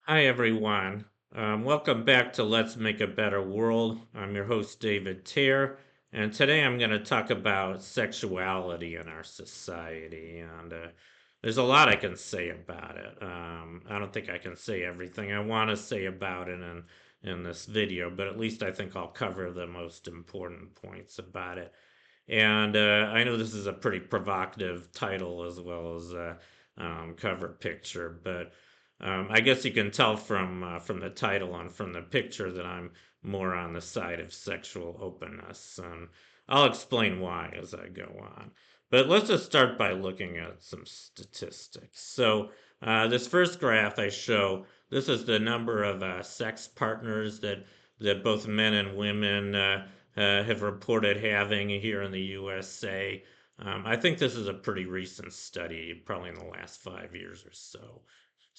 Hi, everyone. Welcome back to Let's Make a Better World. I'm your host, David Tear, and today I'm going to talk about sexuality in our society. And there's a lot I can say about it. I don't think I can say everything I want to say about it in this video, but at least I think I'll cover the most important points about it. And I know this is a pretty provocative title as well as cover picture, but I guess you can tell from the title and from the picture that I'm more on the side of sexual openness, and I'll explain why as I go on. But let's just start by looking at some statistics. So this first graph I show, this is the number of sex partners that both men and women have reported having here in the USA. I think this is a pretty recent study, probably in the last 5 years or so.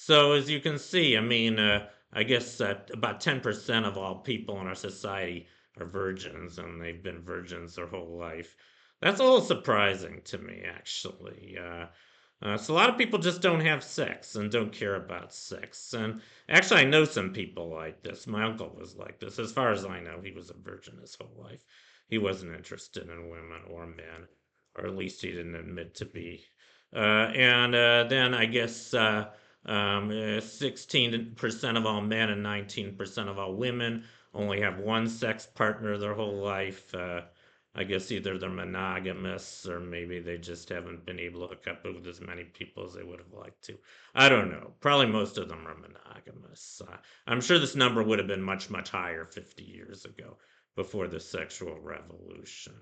So as you can see, I mean, I guess about 10% of all people in our society are virgins, and they've been virgins their whole life. That's a little surprising to me, actually. So a lot of people just don't have sex and don't care about sex. And actually, I know some people like this. My uncle was like this. As far as I know, he was a virgin his whole life. He wasn't interested in women or men, or at least he didn't admit to be. And then I guess 16% of all men and 19% of all women only have one sex partner their whole life. I guess either they're monogamous or maybe they just haven't been able to hook up with as many people as they would have liked to. I don't know. Probably most of them are monogamous. I'm sure this number would have been much, much higher 50 years ago before the sexual revolution.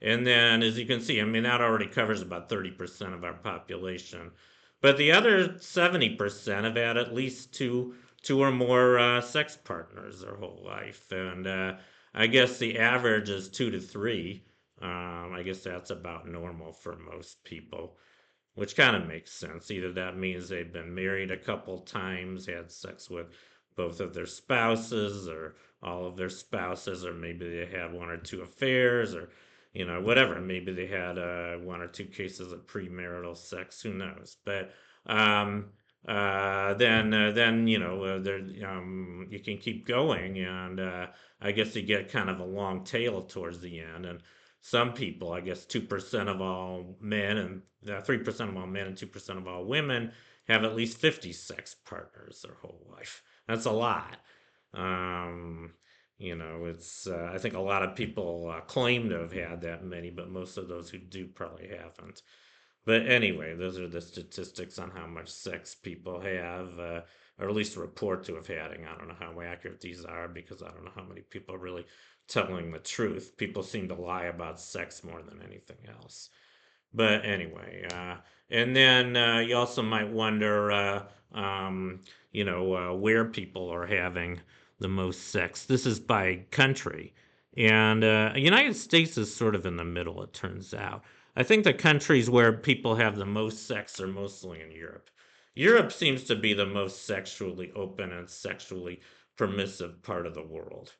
And then, as you can see, I mean, that already covers about 30% of our population. But the other 70% have had at least two or more sex partners their whole life. And I guess the average is two to three. I guess that's about normal for most people, which kind of makes sense. Either that means they've been married a couple times, had sex with both of their spouses or all of their spouses, or maybe they had one or two affairs, or whatever. Maybe they had one or two cases of premarital sex. Who knows? But um, then there you can keep going, and I guess you get kind of a long tail towards the end, and some people, I guess 2% of all men and 3% of all men and 2% of all women have at least 50 sex partners their whole life. That's a lot. Um, it's I think a lot of people claim to have had that many, but most of those who do probably haven't. But anyway, those are the statistics on how much sex people have, or at least report to have had. I don't know how accurate these are because I don't know how many people are really telling the truth. People seem to lie about sex more than anything else. But anyway, and then you also might wonder, where people are having the most sex. This is by country. And United States is sort of in the middle, it turns out. I think the countries where people have the most sex are mostly in Europe. Europe seems to be the most sexually open and sexually permissive part of the world.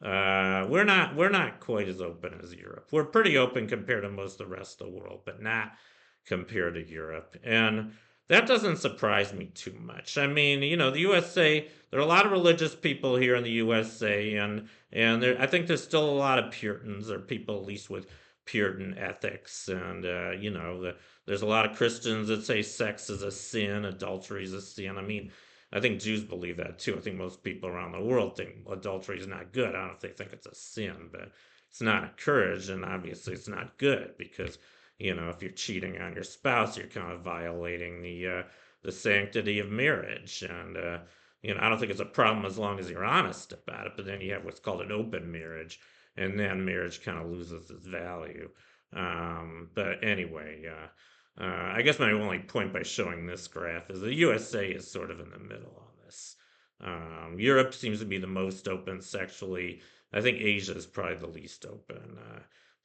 We're not quite as open as Europe. We're pretty open compared to most of the rest of the world, but not compared to Europe. And that doesn't surprise me too much. I mean, the USA, there are a lot of religious people here in the USA, and I think there's still a lot of Puritans or people at least with Puritan ethics, and there's a lot of Christians that say sex is a sin, adultery is a sin. I mean, I think Jews believe that too. I think most people around the world think adultery is not good. I don't know if they think it's a sin, but it's not encouraged, and obviously it's not good because if you're cheating on your spouse, you're kind of violating the sanctity of marriage, and I don't think it's a problem as long as you're honest about it. But then you have what's called an open marriage, and then marriage kind of loses its value. But anyway, I guess my only point by showing this graph is the USA is sort of in the middle on this. Europe seems to be the most open sexually. I think Asia is probably the least open.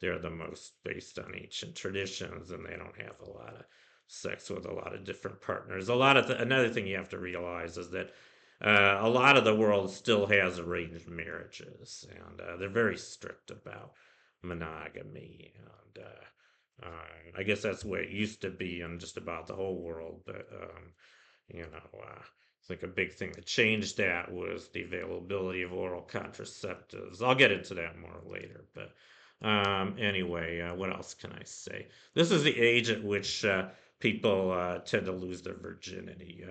They're the most based on ancient traditions, and they don't have a lot of sex with a lot of different partners. Another thing you have to realize is that a lot of the world still has arranged marriages, and they're very strict about monogamy. And I guess that's the way it used to be in just about the whole world. But you know, I think a big thing that changed that was the availability of oral contraceptives. I'll get into that more later, but anyway, what else can I say? This is the age at which people tend to lose their virginity.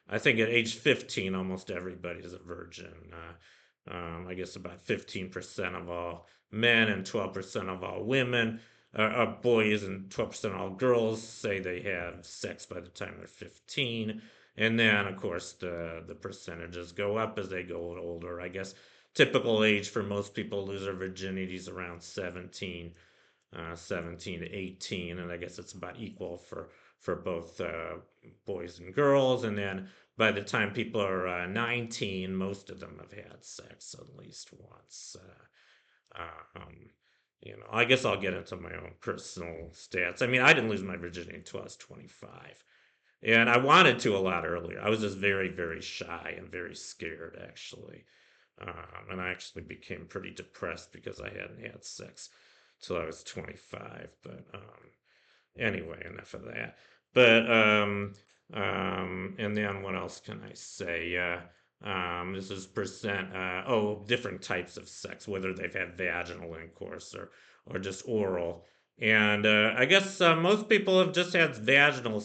I think at age 15, almost everybody is a virgin. I guess about 15% of all men and 12% of all women, boys, and 12% of all girls say they have sex by the time they're 15. And then, of course, the percentages go up as they go older. I guess typical age for most people to lose their virginity is around 17 to 18, and I guess it's about equal for both boys and girls. And then by the time people are 19, most of them have had sex at least once. I guess I'll get into my own personal stats. I mean, I didn't lose my virginity until I was 25. And I wanted to a lot earlier. I was just very, very shy and very scared, actually. And I actually became pretty depressed because I hadn't had sex till I was 25. But anyway, enough of that. But and then what else can I say? This is percent. Different types of sex, whether they've had vaginal intercourse or just oral. And I guess most people have just had vaginal.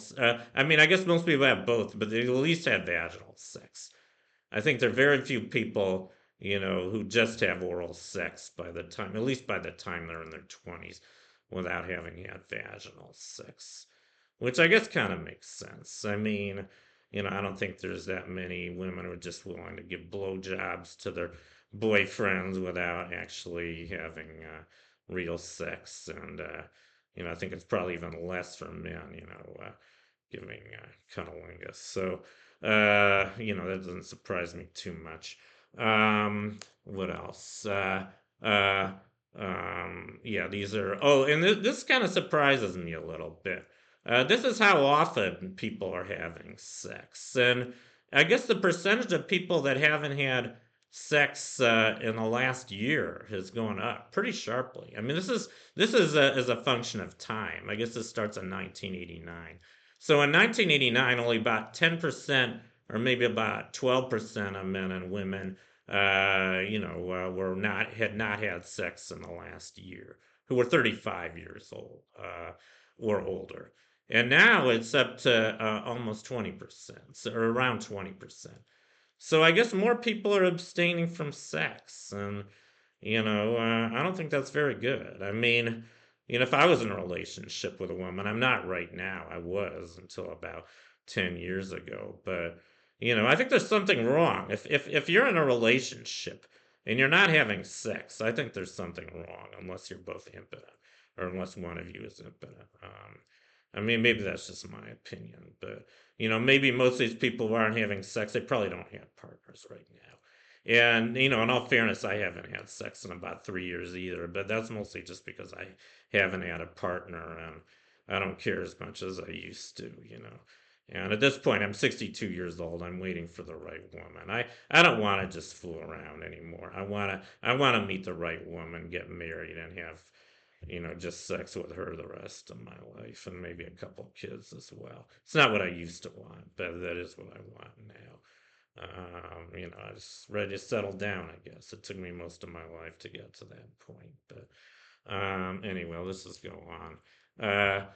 I mean, I guess most people have both, but they at least had vaginal sex. I think there are very few people, who just have oral sex by the time, at least by the time they're in their 20s, without having had vaginal sex, which I guess kind of makes sense. I mean, I don't think there's that many women who are just willing to give blowjobs to their boyfriends without actually having real sex. And, I think it's probably even less for men, giving cunnilingus. So, that doesn't surprise me too much. What else? Uh, yeah, these are. Oh, and this kind of surprises me a little bit. This is how often people are having sex, and I guess the percentage of people that haven't had sex in the last year has gone up pretty sharply. I mean, this is as a function of time. I guess this starts in 1989. So in 1989, only about 10% or maybe about 12% of men and women were not had not had sex in the last year, who were 35 years old or older. And now it's up to almost 20%, or around 20%. So I guess more people are abstaining from sex, and I don't think that's very good. I mean, if I was in a relationship with a woman, I'm not right now. I was until about 10 years ago. But, I think there's something wrong. If you're in a relationship and you're not having sex, I think there's something wrong unless you're both impotent or unless one of you is impotent. I mean, maybe that's just my opinion, but, maybe most of these people who aren't having sex, they probably don't have partners right now. And, in all fairness, I haven't had sex in about 3 years either, but that's mostly just because I haven't had a partner and I don't care as much as I used to. And at this point, I'm 62 years old. I'm waiting for the right woman. I don't want to just fool around anymore. I want to meet the right woman, get married, and have, just sex with her the rest of my life and maybe a couple kids as well. It's not what I used to want, but that is what I want now. I was ready to settle down, I guess. It took me most of my life to get to that point. But anyway, let's just go on. Then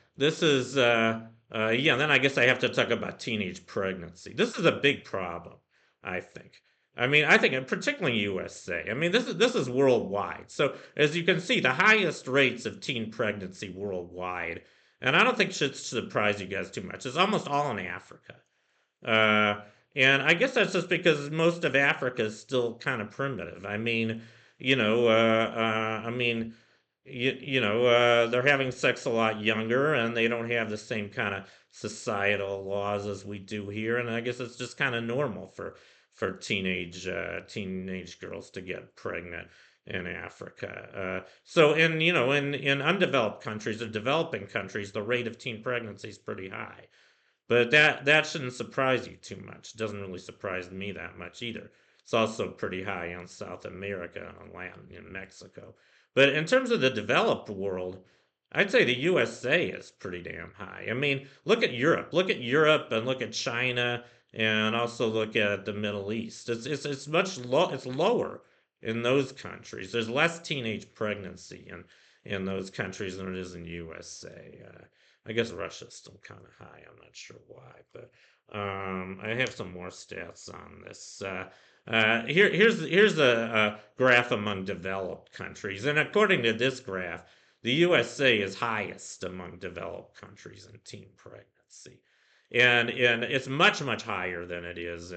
I guess I have to talk about teenage pregnancy. This is a big problem, I think. I mean, I think, particularly USA. I mean, this is worldwide. So as you can see, the highest rates of teen pregnancy worldwide, and I don't think it should surprise you guys too much. It's almost all in Africa. Uh, and I guess that's just because most of Africa is still kind of primitive. I mean, you know, I mean, they're having sex a lot younger, and they don't have the same kind of societal laws as we do here. And I guess it's just kind of normal for teenage girls to get pregnant in Africa. So in undeveloped countries or developing countries, the rate of teen pregnancy is pretty high. But that shouldn't surprise you too much. It doesn't really surprise me that much either. It's also pretty high in South America and Latin in Mexico. But in terms of the developed world, I'd say the USA is pretty damn high. I mean, look at Europe. Look at Europe and look at China and also look at the Middle East. It's much it's lower in those countries. There's less teenage pregnancy in those countries than it is in USA. I guess Russia's still kind of high. I'm not sure why, but I have some more stats on this. Here's a graph among developed countries, and according to this graph, the USA is highest among developed countries in teen pregnancy, and it's much higher than it is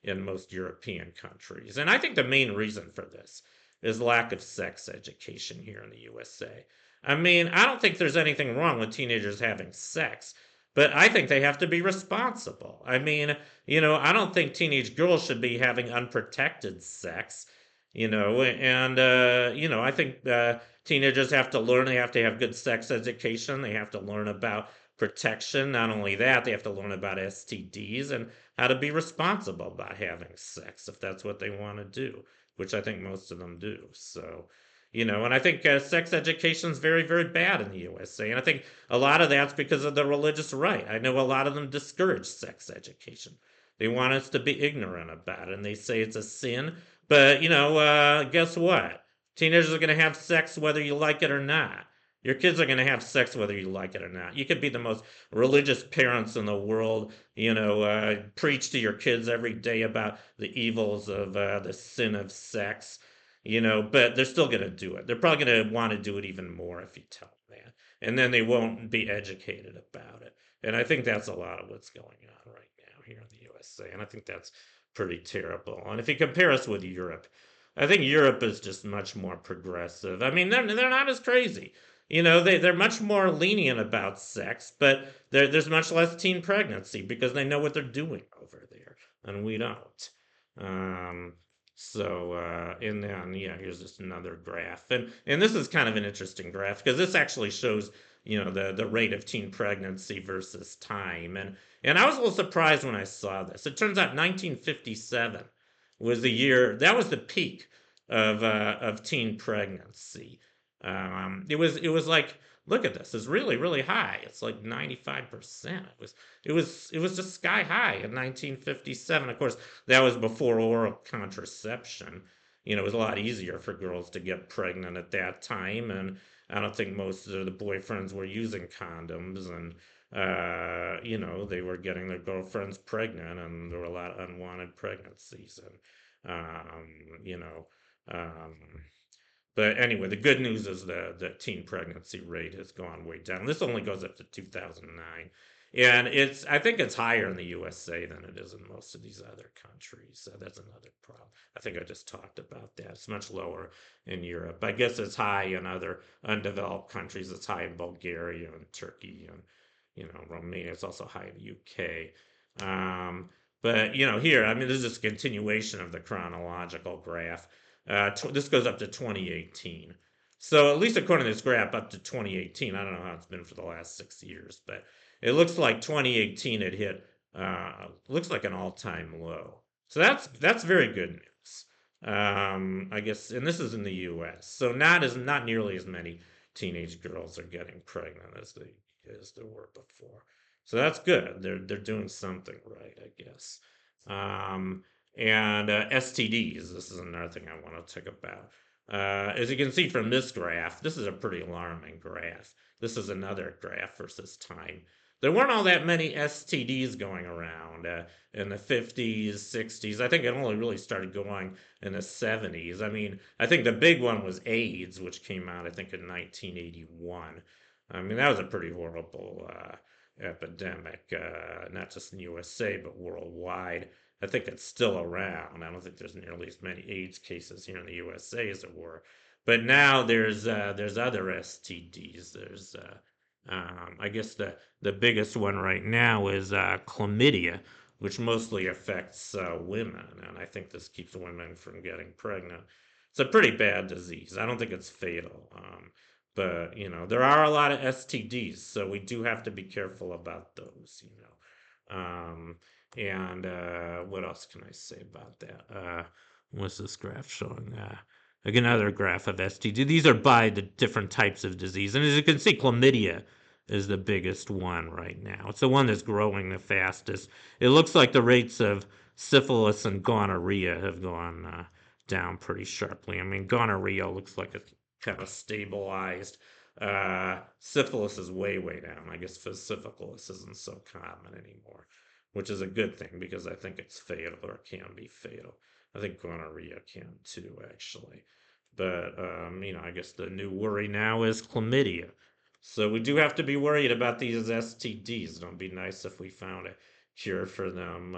in most European countries. And I think the main reason for this is lack of sex education here in the USA. I mean, I don't think there's anything wrong with teenagers having sex, but I think they have to be responsible. I mean, I don't think teenage girls should be having unprotected sex, I think teenagers have to learn, they have to have good sex education, they have to learn about protection. Not only that, they have to learn about STDs and how to be responsible about having sex if that's what they want to do, which I think most of them do. So, and I think sex education is very bad in the USA. And I think a lot of that's because of the religious right. I know a lot of them discourage sex education. They want us to be ignorant about it, and they say it's a sin. But, guess what? Teenagers are going to have sex whether you like it or not. Your kids are going to have sex whether you like it or not. You could be the most religious parents in the world, preach to your kids every day about the evils of the sin of sex, but they're still going to do it. They're probably going to want to do it even more if you tell them that. And then they won't be educated about it. And I think that's a lot of what's going on right now here in the USA. And I think that's pretty terrible. And if you compare us with Europe, I think Europe is just much more progressive. I mean, they're not as crazy. They're much more lenient about sex, but there's much less teen pregnancy because they know what they're doing over there, and we don't. Um, and then, yeah, here's just another graph. And this is kind of an interesting graph because this actually shows, the rate of teen pregnancy versus time. And I was a little surprised when I saw this. It turns out 1957 was the year, that was the peak of teen pregnancy. It was like, look at this, it's really high. It's like 95%. It was just sky high in 1957. Of course, that was before oral contraception. It was a lot easier for girls to get pregnant at that time, and I don't think most of the boyfriends were using condoms, and they were getting their girlfriends pregnant, and there were a lot of unwanted pregnancies, and um, but anyway, the good news is the teen pregnancy rate has gone way down. This only goes up to 2009. And I think it's higher in the USA than it is in most of these other countries. So that's another problem. I think I just talked about that. It's much lower in Europe. I guess it's high in other undeveloped countries. It's high in Bulgaria and Turkey and, Romania. It's also high in the UK. But, here, I mean, this is just a continuation of the chronological graph. This goes up to 2018. So at least according to this graph, up to 2018. I don't know how it's been for the last 6 years, but it looks like 2018 it hit looks like an all-time low. So that's very good news. I guess, and this is in the U.S. So not nearly as many teenage girls are getting pregnant as there were before. So that's good. They're doing something right, I guess. Um, and STDs. This is another thing I want to talk about. As you can see from this graph, this is a pretty alarming graph. This is another graph versus time. There weren't all that many STDs going around in the 50s, 60s. I think it only really started going in the 70s. I mean, I think the big one was AIDS, which came out, I think, in 1981. I mean, that was a pretty horrible epidemic, not just in the USA, but worldwide. I think it's still around. I don't think there's nearly as many AIDS cases here in the USA as there were. But now there's other STDs. There's I guess the biggest one right now is chlamydia, which mostly affects women, and I think this keeps women from getting pregnant. It's a pretty bad disease. I don't think it's fatal, but there are a lot of STDs, so we do have to be careful about those. And what else can I say about that? What's this graph showing? Again, another graph of STD. These are by the different types of disease. And as you can see, chlamydia is the biggest one right now. It's the one that's growing the fastest. It looks like the rates of syphilis and gonorrhea have gone down pretty sharply. I mean, gonorrhea looks like it's kind of stabilized. Syphilis is way, way down. I guess syphilis isn't so common anymore, which is a good thing because I think it's fatal or can be fatal. I think gonorrhea can too, actually. But, I guess the new worry now is chlamydia. So we do have to be worried about these STDs. It'd be nice if we found a cure for them.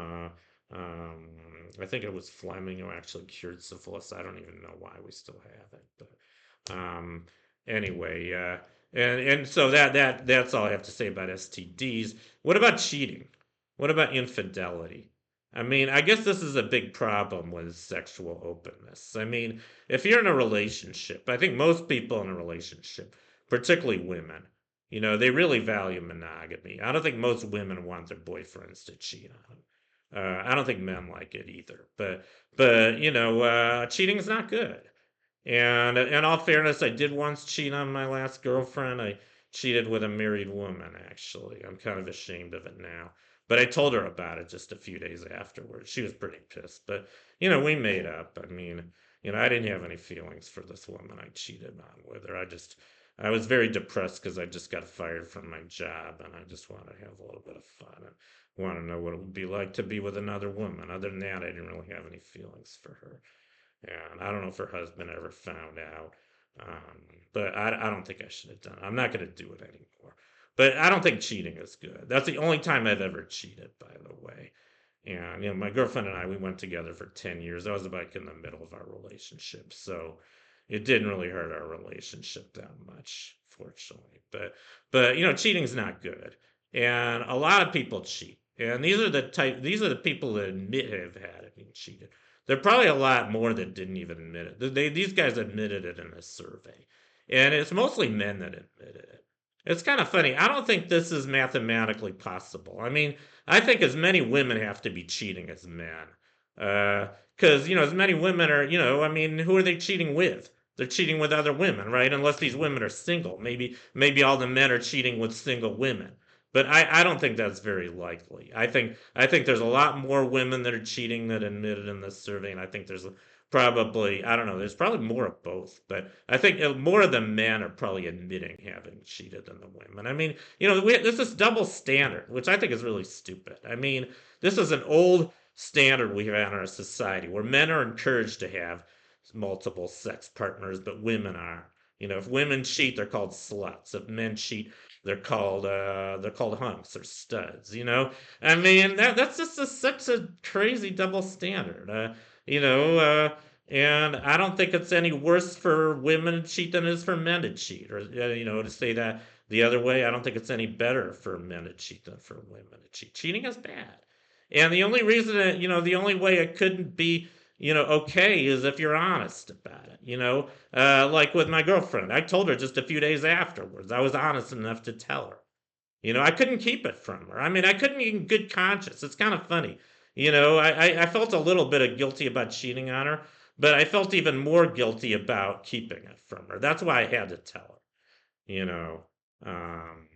I think it was Fleming who actually cured syphilis. I don't even know why we still have it, but anyway, and so that's all I have to say about STDs. What about cheating? What about infidelity? I mean, I guess this is a big problem with sexual openness. I mean, if you're in a relationship, I think most people in a relationship, particularly women, they really value monogamy. I don't think most women want their boyfriends to cheat on them. I don't think men like it either. But cheating is not good. And in all fairness, I did once cheat on my last girlfriend. I cheated with a married woman, actually. I'm kind of ashamed of it now. But I told her about it just a few days afterwards. She was pretty pissed. But, we made up. I mean, I didn't have any feelings for this woman I cheated on with her. I was very depressed because I just got fired from my job and I just wanted to have a little bit of fun and want to know what it would be like to be with another woman. Other than that, I didn't really have any feelings for her. And I don't know if her husband ever found out. Um, but I don't think I should have done it. I'm not going to do it anymore. But I don't think cheating is good. That's the only time I've ever cheated, by the way. And, my girlfriend and I, we went together for 10 years. I was like in the middle of our relationship. So it didn't really hurt our relationship that much, fortunately. But cheating's not good. And a lot of people cheat. And these are the people that admit have had it being cheated. There are probably a lot more that didn't even admit it. These guys admitted it in a survey. And it's mostly men that admitted it. It's kind of funny. I don't think this is mathematically possible. I mean, I think as many women have to be cheating as men. Because, as many women are, I mean, who are they cheating with? They're cheating with other women, right? Unless these women are single. Maybe all the men are cheating with single women. But I don't think that's very likely. I think there's a lot more women that are cheating that admitted in this survey, and I think there's probably I don't know. There's probably more of both, but I think more of the men are probably admitting having cheated than the women. I mean, there's this double standard, which I think is really stupid. I mean, this is an old standard we have in our society where men are encouraged to have multiple sex partners, but women are. If women cheat, they're called sluts. If men cheat, they're called hunks or studs. I mean that's just such a crazy double standard. You know, and I don't think it's any worse for women to cheat than it is for men to cheat, or to say that the other way. I don't think it's any better for men to cheat than for women to cheat. Cheating is bad, and the only reason that the only way it couldn't be okay is if you're honest about it. Like with my girlfriend, I told her just a few days afterwards. I was honest enough to tell her. I couldn't keep it from her. I mean, I couldn't in good conscience. It's kind of funny. I felt a little bit of guilty about cheating on her, but I felt even more guilty about keeping it from her. That's why I had to tell her you know um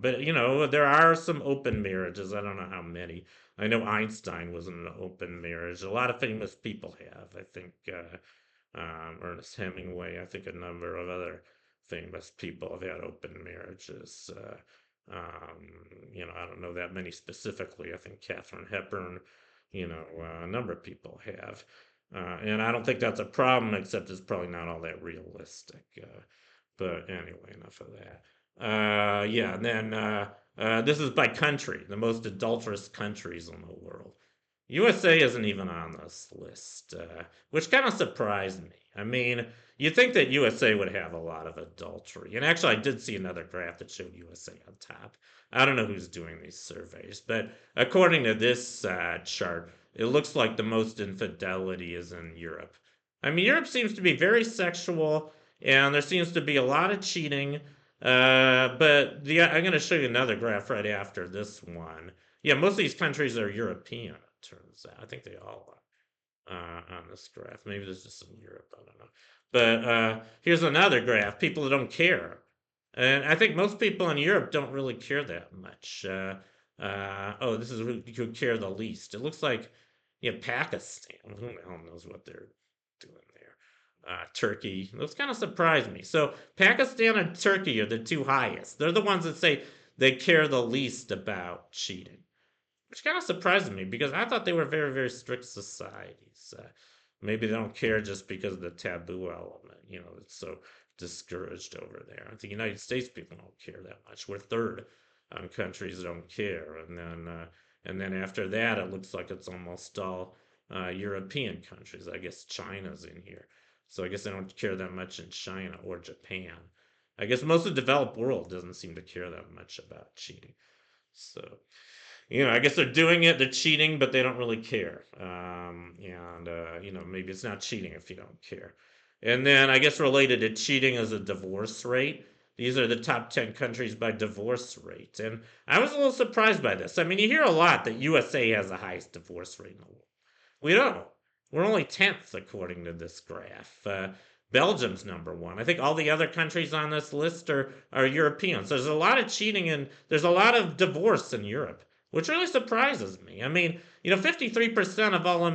but there are some open marriages. I don't know how many. I know Einstein was in an open marriage. A lot of famous people have. I think Ernest Hemingway. I think a number of other famous people have had open marriages. I don't know that many specifically. I think Katharine Hepburn, a number of people have. And I don't think that's a problem, except it's probably not all that realistic. But anyway, enough of that. Yeah, and then this is by country, the most adulterous countries in the world. USA isn't even on this list, which kind of surprised me. I mean, you'd think that USA would have a lot of adultery. And actually, I did see another graph that showed USA on top. I don't know who's doing these surveys, but according to this chart, it looks like the most infidelity is in Europe. I mean, Europe seems to be very sexual, and there seems to be a lot of cheating. But I'm going to show you another graph right after this one. Yeah, most of these countries are European, it turns out. I think they all are on this graph. Maybe there's just in Europe, I don't know. But here's another graph. People that don't care. And I think most people in Europe don't really care that much. Oh, this is who care the least. It looks like, yeah, Pakistan. Who the hell knows what they're doing there? Turkey. Those kind of surprise me. So Pakistan and Turkey are the two highest. They're the ones that say they care the least about cheating, which kind of surprised me because I thought they were very, very strict societies. Maybe they don't care just because of the taboo element. It's so discouraged over there. I think the United States people don't care that much. We're third on countries that don't care, and then after that, it looks like it's almost all European countries. I guess China's in here, so I guess they don't care that much in China or Japan. I guess most of the developed world doesn't seem to care that much about cheating. So I guess they're doing it, they're cheating, but they don't really care. And maybe it's not cheating if you don't care. And then I guess related to cheating is a divorce rate. These are the top 10 countries by divorce rate. And I was a little surprised by this. I mean, you hear a lot that USA has the highest divorce rate in the world. We don't. We're only 10th according to this graph. Belgium's number one. I think all the other countries on this list are Europeans. There's a lot of cheating and there's a lot of divorce in Europe, which really surprises me. I mean, 53% of all of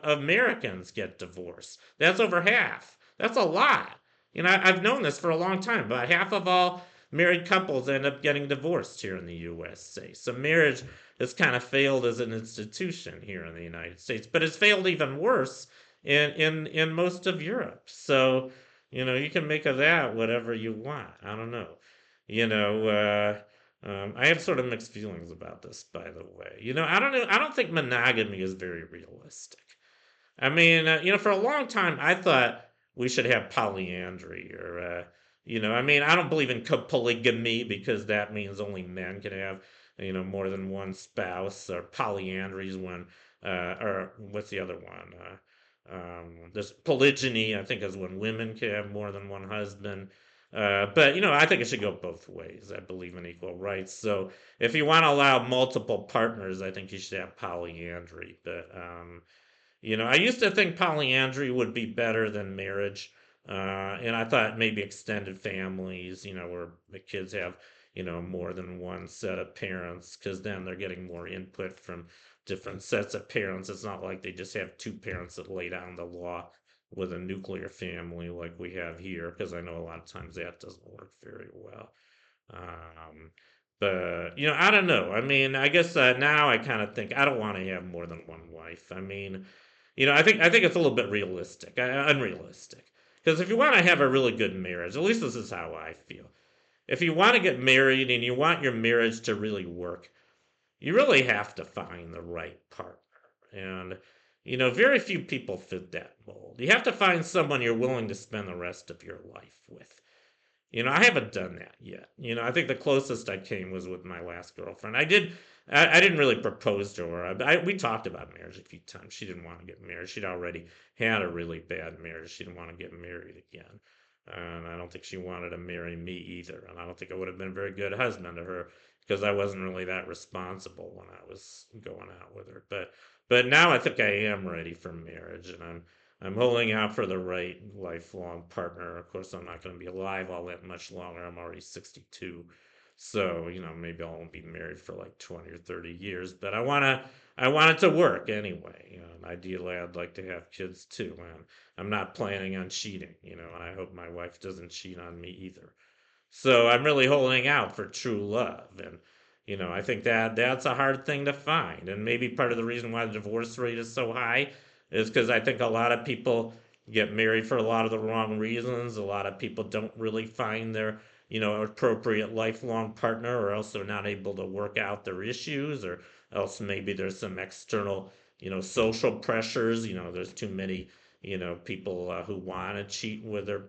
Americans get divorced. That's over half. That's a lot. I've known this for a long time. About half of all married couples end up getting divorced here in the USA. So marriage has kind of failed as an institution here in the United States, but it's failed even worse in most of Europe. So, you can make of that whatever you want. I don't know. I have sort of mixed feelings about this, by the way. I don't know. I don't think monogamy is very realistic. I mean, for a long time, I thought we should have polyandry I mean, I don't believe in polygamy because that means only men can have, more than one spouse, or polyandry is when, or what's the other one? There's polygyny, I think, is when women can have more than one husband. But, I think it should go both ways. I believe in equal rights. So if you want to allow multiple partners, I think you should have polyandry. But, I used to think polyandry would be better than marriage. And I thought maybe extended families, where the kids have, more than one set of parents, because then they're getting more input from different sets of parents. It's not like they just have two parents that lay down the law with a nuclear family like we have here, because I know a lot of times that doesn't work very well. Um, but I don't know. I mean, I guess now I kind of think I don't want to have more than one wife. I mean, I think it's a little bit realistic, unrealistic. Because if you want to have a really good marriage, at least this is how I feel. If you want to get married and you want your marriage to really work, you really have to find the right partner. And very few people fit that mold. You have to find someone you're willing to spend the rest of your life with. I haven't done that yet. I think the closest I came was with my last girlfriend. I didn't really propose to her. We talked about marriage a few times. She didn't want to get married. She'd already had a really bad marriage. She didn't want to get married again. And I don't think she wanted to marry me either. And I don't think I would have been a very good husband to her because I wasn't really that responsible when I was going out with her. But now I think I am ready for marriage, and I'm holding out for the right lifelong partner. Of course, I'm not going to be alive all that much longer. I'm already 62. So, maybe I won't be married for like 20 or 30 years, but I want it to work anyway. And ideally I'd like to have kids too. And I'm not planning on cheating, and I hope my wife doesn't cheat on me either. So I'm really holding out for true love. And, I think that's a hard thing to find. And maybe part of the reason why the divorce rate is so high is because I think a lot of people get married for a lot of the wrong reasons. A lot of people don't really find their, appropriate lifelong partner, or else they're not able to work out their issues, or else maybe there's some external, social pressures. There's too many, people who want to cheat with their,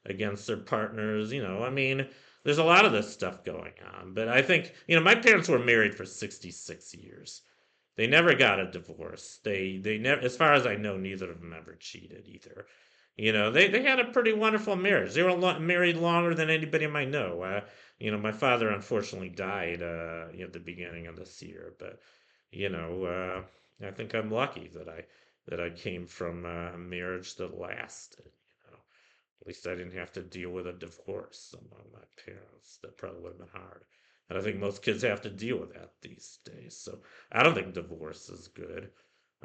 against their partners. I mean, there's a lot of this stuff going on. But I think, my parents were married for 66 years. They never got a divorce. They never, as far as I know, neither of them ever cheated either. They had a pretty wonderful marriage. They were married longer than anybody might know. My father unfortunately died at the beginning of this year, but I think I'm lucky that I came from a marriage that lasted. At least I didn't have to deal with a divorce among my parents. That probably would have been hard. And I think most kids have to deal with that these days. So I don't think divorce is good.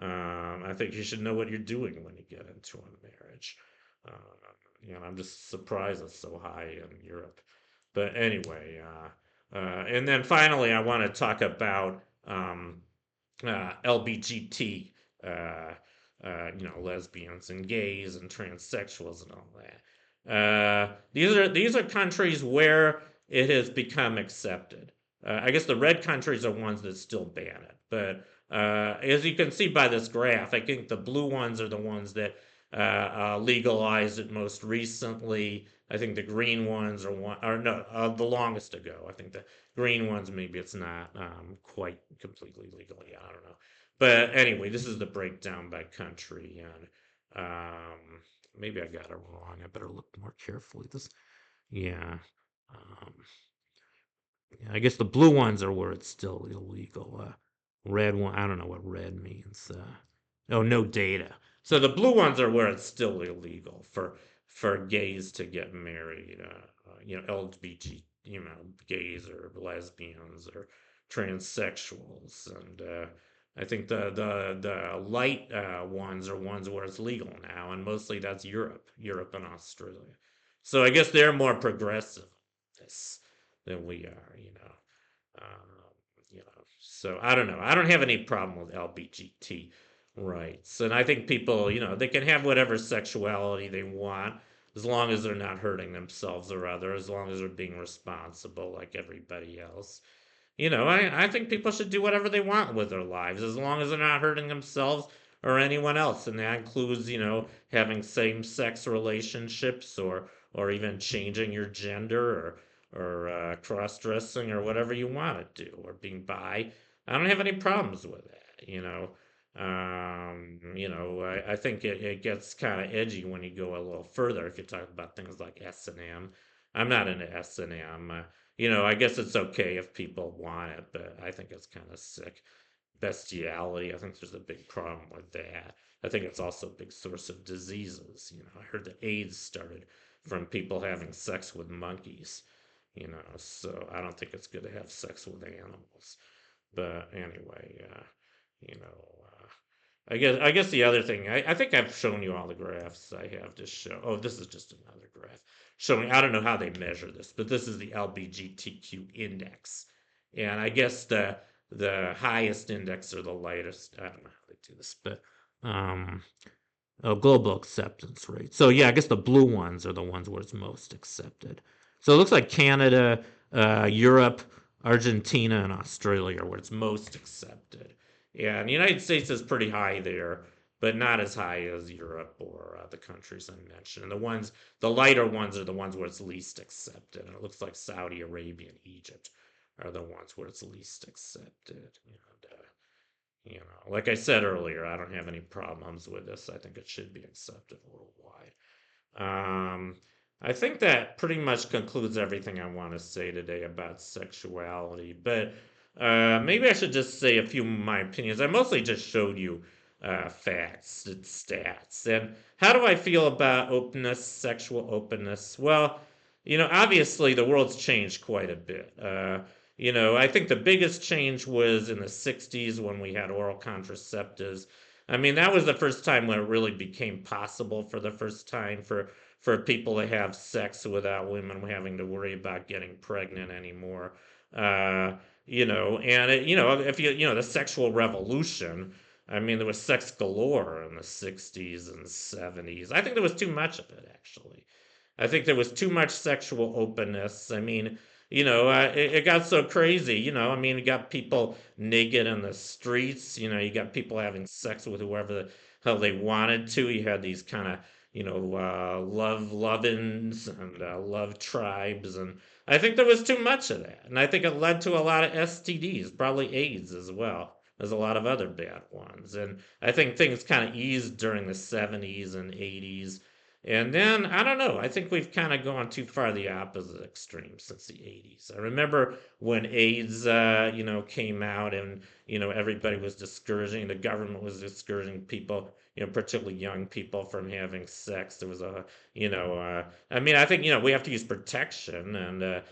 I think you should know what you're doing when you get into a marriage. Uh, I'm just surprised it's so high in Europe. But anyway, and then finally, I want to talk about LBGT, uh, lesbians and gays and transsexuals and all that. These are countries where it has become accepted. I guess the red countries are ones that still ban it, but as you can see by this graph, I think the blue ones are the ones that legalized it most recently. I think the green ones are one, or no, the longest ago. I think the green ones, maybe it's not quite completely legal yet. I don't know. But anyway, this is the breakdown by country. And maybe I got it wrong. I better look more carefully. Yeah. Um, yeah, I guess the blue ones are where it's still illegal. Red one, I don't know what red means. Oh, no data. So the blue ones are where it's still illegal for gays to get married. LGBT, gays or lesbians or transsexuals, and I think the light ones are ones where it's legal now, and mostly that's Europe and Australia. So I guess they're more progressive this than we are, So I don't know. I don't have any problem with LBGT rights, and I think people, they can have whatever sexuality they want as long as they're not hurting themselves or others, as long as they're being responsible like everybody else. I think people should do whatever they want with their lives as long as they're not hurting themselves or anyone else. And that includes, having same sex relationships or even changing your gender or cross dressing or whatever you want to do or being bi. I don't have any problems with that. I think it gets kind of edgy when you go a little further if you talk about things like S&M. I'm not into S&M. I guess it's okay if people want it, but I think it's kind of sick. Bestiality, I think there's a big problem with that. I think it's also a big source of diseases. I heard that AIDS started from people having sex with monkeys, so I don't think it's good to have sex with animals. But anyway, you know, I guess the other thing, I think I've shown you all the graphs I have to show. Oh, this is just another graph showing. I don't know how they measure this, but this is the LBGTQ index, and I guess the highest index or the lightest. I don't know how they do this, but um, global acceptance rate. So yeah, I guess the blue ones are the ones where it's most accepted. So it looks like Canada, Europe, Argentina, and Australia are where it's most accepted. Yeah, and the United States is pretty high there, but not as high as Europe or the countries I mentioned. And the lighter ones are the ones where it's least accepted. And it looks like Saudi Arabia and Egypt are the ones where it's least accepted. Like I said earlier, I don't have any problems with this. I think it should be accepted worldwide. Um, I think that pretty much concludes everything I want to say today about sexuality. But maybe I should just say a few of my opinions. I mostly just showed you facts and stats. And how do I feel about openness, sexual openness? Well, obviously the world's changed quite a bit. I think the biggest change was in the 60s when we had oral contraceptives. I mean, that was the first time when it really became possible for the first time for people to have sex without women having to worry about getting pregnant anymore. And if the sexual revolution, I mean, there was sex galore in the 60s and 70s. I think there was too much of it, actually. I think there was too much sexual openness. I mean, it got so crazy. I mean, you got people naked in the streets. You got people having sex with whoever the hell they wanted to. You had these kind of, love lovins and love tribes. And I think there was too much of that. And I think it led to a lot of STDs, probably AIDS as well. There's a lot of other bad ones. And I think things kind of eased during the 70s and 80s And then I don't know. I think we've kind of gone too far the opposite extreme since the '80s. I remember when AIDS, came out, and everybody was discouraging. The government was discouraging people, particularly young people, from having sex. There was I mean, I think we have to use protection, and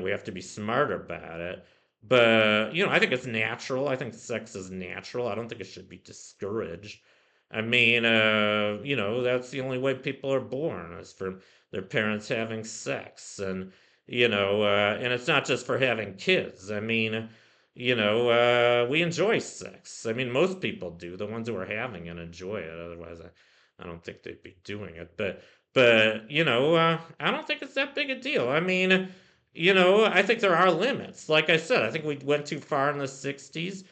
we have to be smart about it. But I think it's natural. I think sex is natural. I don't think it should be discouraged. I mean, that's the only way people are born is from their parents having sex, and it's not just for having kids. I mean, we enjoy sex. I mean, most people do. The ones who are having it enjoy it. Otherwise, I don't think they'd be doing it. But I don't think it's that big a deal. I mean, I think there are limits. Like I said, I think we went too far in the '60s.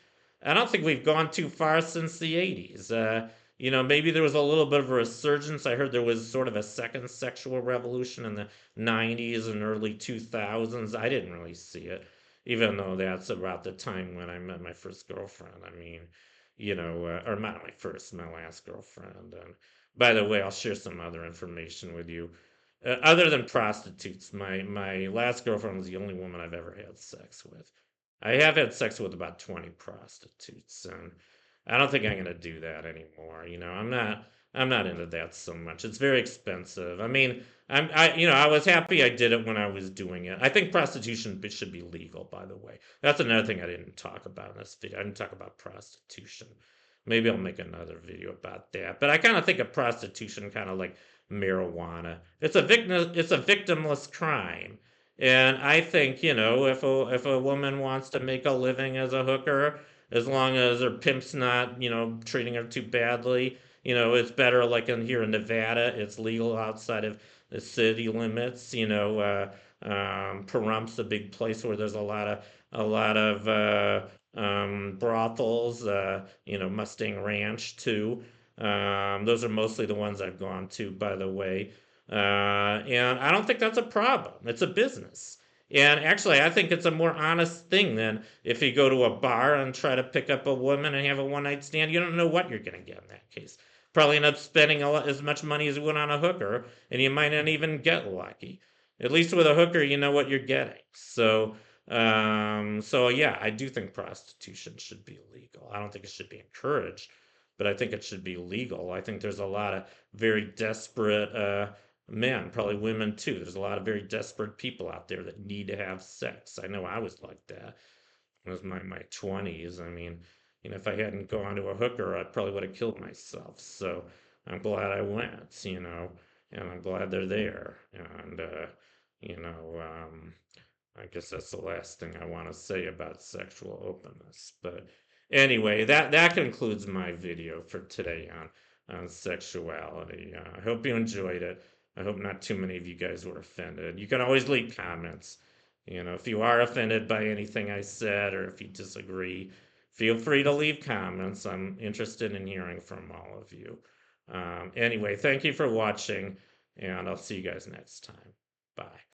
I don't think we've gone too far since the '80s. Maybe there was a little bit of a resurgence. I heard there was sort of a second sexual revolution in the '90s and early 2000s. I didn't really see it, even though that's about the time when I met my first girlfriend. I mean, or not my first, my last girlfriend. And by the way, I'll share some other information with you. Other than prostitutes, my last girlfriend was the only woman I've ever had sex with. I have had sex with about 20 prostitutes, and I don't think I'm gonna do that anymore. I'm not into that so much. It's very expensive. I mean, I was happy I did it when I was doing it. I think prostitution should be legal, by the way. That's another thing I didn't talk about in this video. I didn't talk about prostitution. Maybe I'll make another video about that. But I kind of think of prostitution kind of like marijuana. It's a victimless crime. And I think, if a woman wants to make a living as a hooker, as long as her pimp's not, treating her too badly, it's better. Like here in Nevada, it's legal outside of the city limits. Pahrumph's a big place where there's a lot of brothels. Mustang Ranch too. Those are mostly the ones I've gone to, by the way. And I don't think that's a problem. It's a business. And actually, I think it's a more honest thing than if you go to a bar and try to pick up a woman and have a one night stand. You don't know what you're going to get in that case. Probably end up spending as much money as you would on a hooker, and you might not even get lucky. At least with a hooker, you know what you're getting. So yeah, I do think prostitution should be illegal. I don't think it should be encouraged, but I think it should be legal. I think there's a lot of very desperate men, probably women too. There's a lot of very desperate people out there that need to have sex. I know I was like that. It was my 20s. I mean, if I hadn't gone to a hooker, I probably would have killed myself. So I'm glad I went, and I'm glad they're there. And, you know, um, I guess that's the last thing I want to say about sexual openness. But anyway, that concludes my video for today on sexuality. I hope you enjoyed it. I hope not too many of you guys were offended. You can always leave comments. If you are offended by anything I said or if you disagree, feel free to leave comments. I'm interested in hearing from all of you. Anyway, thank you for watching, and I'll see you guys next time. Bye.